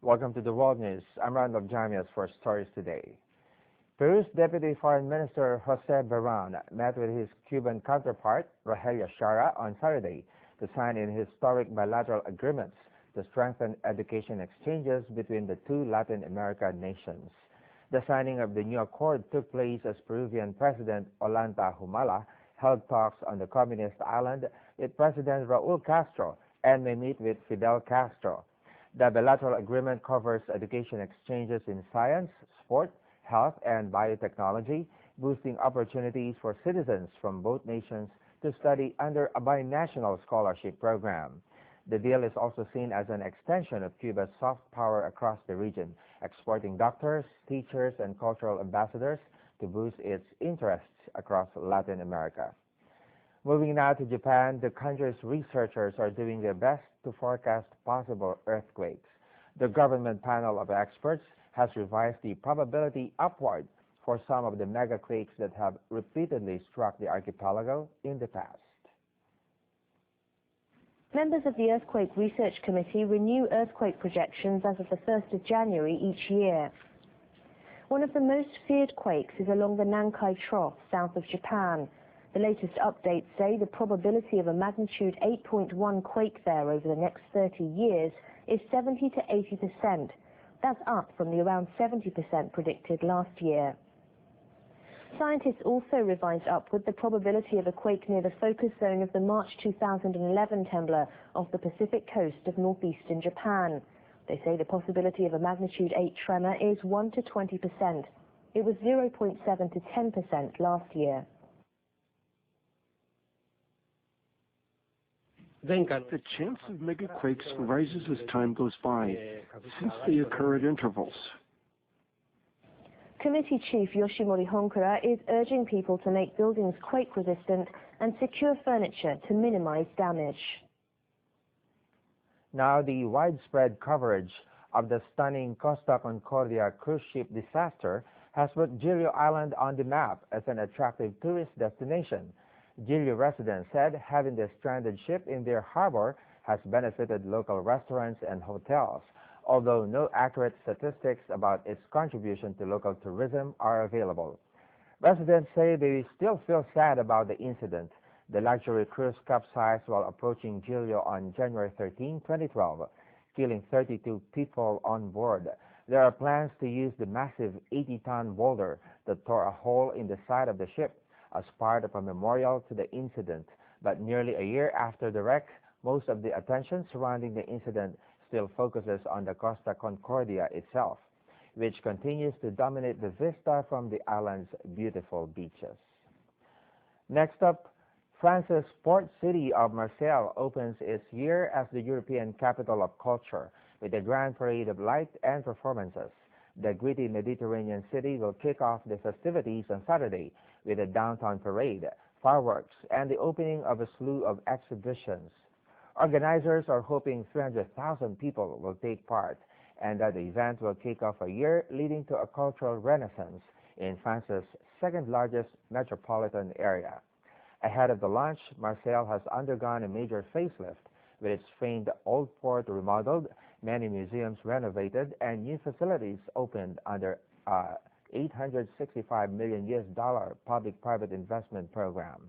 Welcome to the World News. I'm Randolph Jamias for stories today. Peru's Deputy Foreign Minister Jose Barron met with his Cuban counterpart, Rogelio Shara, on Saturday to sign in historic bilateral agreements to strengthen education exchanges between the two Latin American nations. The signing of the new accord took place as Peruvian President Ollanta Humala held talks on the communist island with President Raul Castro and may meet with Fidel Castro. The bilateral agreement covers education exchanges in science, sport, health, and biotechnology, boosting opportunities for citizens from both nations to study under a binational scholarship program. The deal is also seen as an extension of Cuba's soft power across the region, exporting doctors, teachers, and cultural ambassadors to boost its interests across Latin America. Moving now to Japan, the country's researchers are doing their best to forecast possible earthquakes. The government panel of experts has revised the probability upward for some of the megaquakes that have repeatedly struck the archipelago in the past. Members of the Earthquake Research Committee renew earthquake projections as of the 1st of January each year. One of the most feared quakes is along the Nankai Trough, south of Japan. The latest updates say the probability of a magnitude 8.1 quake there over the next 30 years is 70 to 80%. That's up from the around 70% predicted last year. Scientists also revised upward the probability of a quake near the focus zone of the March 2011 tremor off the Pacific coast of northeastern Japan. They say the possibility of a magnitude 8 tremor is 1 to 20%. It was 0.7 to 10% last year. The chance of megaquakes rises as time goes by, since they occur at intervals. Committee Chief Yoshimori Honkura is urging people to make buildings quake-resistant and secure furniture to minimize damage. Now, the widespread coverage of the stunning Costa Concordia cruise ship disaster has put Giglio Island on the map as an attractive tourist destination. Giglio residents said having the stranded ship in their harbor has benefited local restaurants and hotels, although no accurate statistics about its contribution to local tourism are available. Residents say they still feel sad about the incident. The luxury cruise capsized while approaching Giglio on January 13, 2012, killing 32 people on board. There are plans to use the massive 80-ton boulder that tore a hole in the side of the ship as part of a memorial to the incident. But nearly a year after the wreck, most of the attention surrounding the incident still focuses on the Costa Concordia itself, which continues to dominate the vista from the island's beautiful beaches. Next up, France's port city of Marseille opens its year as the European capital of culture with a grand parade of light and performances. The gritty Mediterranean city will kick off the festivities on Saturday with a downtown parade, fireworks, and the opening of a slew of exhibitions. Organizers are hoping 300,000 people will take part, and that the event will kick off a year leading to a cultural renaissance in France's second-largest metropolitan area. Ahead of the launch, Marseille has undergone a major facelift, with its famed old port remodeled, many museums renovated, and new facilities opened under $865 million public-private investment program.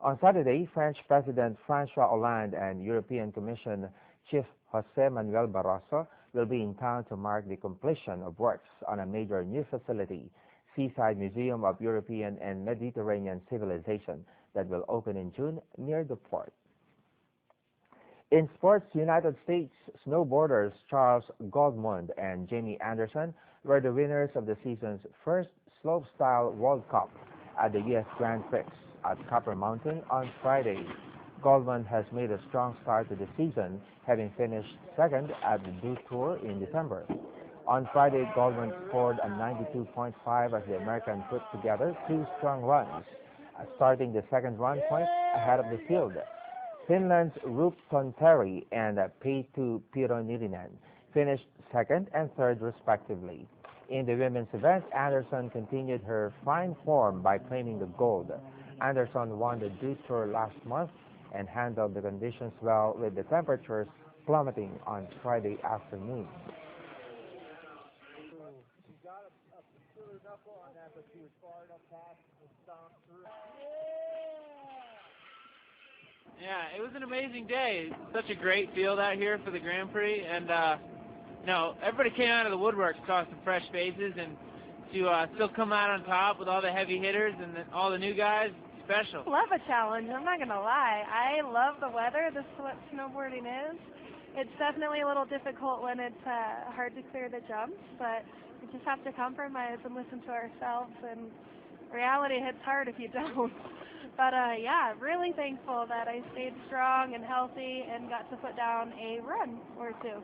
On Saturday, French President François Hollande and European Commission Chief José Manuel Barroso will be in town to mark the completion of works on a major new facility, Seaside Museum of European and Mediterranean Civilization, that will open in June near the port. In sports, United States snowboarders Charles Goldmund and Jamie Anderson were the winners of the season's first slopestyle World Cup at the U.S. Grand Prix at Copper Mountain on Friday. Goldmund has made a strong start to the season, having finished second at the Do Tour in December. On Friday, Goldmund scored a 92.5 as the American put together two strong runs, starting the second run point ahead of the field. Finland's Rup Tonteri and Peitu Pironirinen finished second and third respectively. In the women's event, Anderson continued her fine form by claiming the gold. Anderson won the Do Tour last month and handled the conditions well, with the temperatures plummeting on Friday afternoon. Yeah, it was an amazing day. Such a great field out here for the Grand Prix, and everybody came out of the woodwork, saw some fresh faces, and to still come out on top with all the heavy hitters and all the new guys, special. Love a challenge, I'm not gonna lie. I love the weather. This is what snowboarding is. It's definitely a little difficult when it's hard to clear the jumps, but we just have to compromise and listen to ourselves, and reality hits hard if you don't. But yeah, really thankful that I stayed strong and healthy and got to put down a run or two.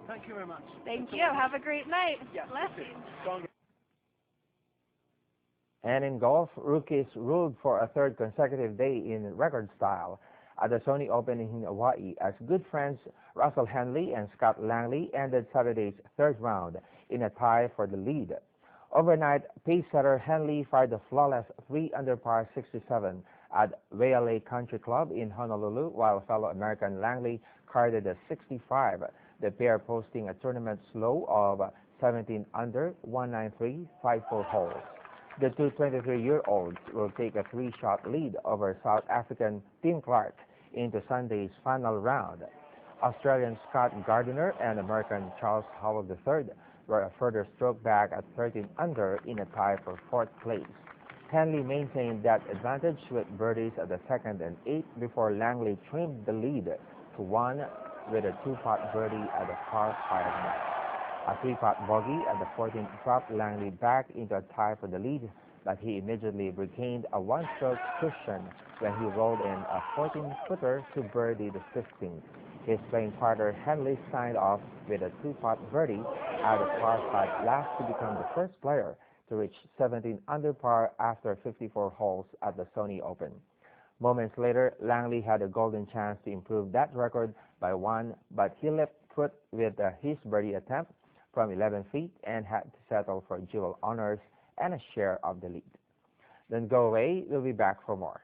Thank you very much. Thank you. Have a great night. Yes. Blessings. And in golf, rookies ruled for a third consecutive day in record style at the Sony Open in Hawaii as good friends Russell Henley and Scott Langley ended Saturday's third round in a tie for the lead. Overnight, pace setter Henley fired a flawless 3-under par 67 at Waialae Country Club in Honolulu, while fellow American Langley carded a 65, the pair posting a tournament low of 17 under, 193, 5-4 holes. The two 23-year-olds will take a 3-shot lead over South African Tim Clark into Sunday's final round. Australian Scott Gardiner and American Charles Howell III were a further stroke back at 13 under in a tie for 4th place. Henley maintained that advantage with birdies at the 2nd and 8th before Langley trimmed the lead to 1 with a 2-putt birdie at the par 5 match. A 3-putt bogey at the 14th dropped Langley back into a tie for the lead, but he immediately regained a 1-stroke cushion when he rolled in a 14-footer to birdie the 15th. His playing partner Henley signed off with a 2-putt birdie at the par 5 last to become the first player to reach 17 under par after 54 holes at the Sony Open. Moments later, Langley had a golden chance to improve that record by 1, but he left foot with his birdie attempt from 11 feet and had to settle for dual honors and a share of the lead. Then go away, we'll be back for more.